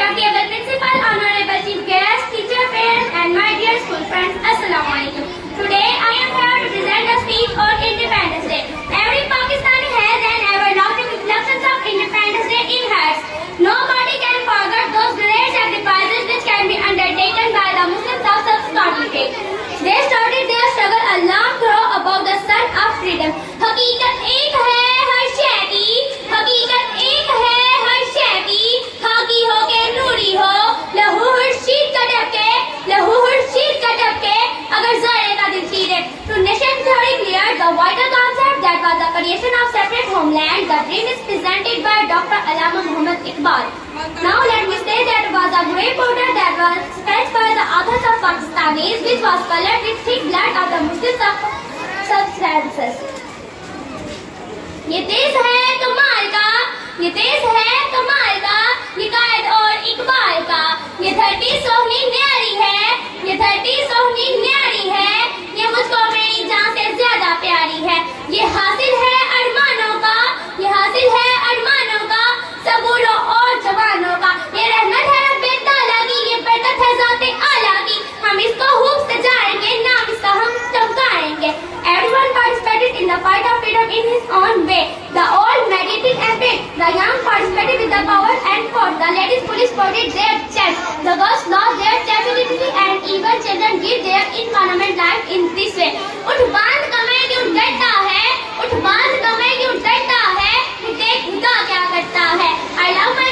respectable principal, honorable chief guest, teacher, parents, and my dear school friends, Assalam O Alikum. Today I am here to present a speech on Independence Day. Every Pakistani has and ever loved the reflections of Independence Day in hearts. Nobody can forget those great sacrifices which can be undertaken by the Muslims of subcontinent. They started their struggle a long throw above the sun of freedom. हकीकत एक है हर शय की, हकीकत एक है हर शय की, खाकी हो के नूरी हो, लहू खुर्शीद का टपके, लहू खुर्शीद का टपके, अगर ज़रे का दिल चीरे. To nation theory clear the vital concept that was the creation of separate homeland. The dream is presented by Dr. Assalam Iqbal. Now let me say that was a great border that was sketched by the authors of Pakistanis, which was colored with thick blood of the Muslims of substances. ये देश है कमाल का, ये देश है कमाल का, ये कायद और इकबाल का. ये धरती सोहनी न्यारी है, ये धरती सोहनी न्यारी है, ये मुझको मेरी जान से ज्यादा प्यारी है. ये हासिल है अरमानों का, ये हासिल है अरमानों का, सबूरों और जवानों का. ये रहमत है बेताला की, ये बरकत है ज़ाते आला की. हम इसको खूब सजाएंगे, नाम इसका हम चमकाएंगे. Everyone participated in the fight of freedom in his own way. The old meditated and prayed. The young participated with the power and fought. The ladies police supported their chants. The girls lost their chastity and even children give their environment life in this way. उठ बांध कमर क्यों डरता है, उठ बांध कमर क्यों डरता है, देख खुदा क्या करता है. I love my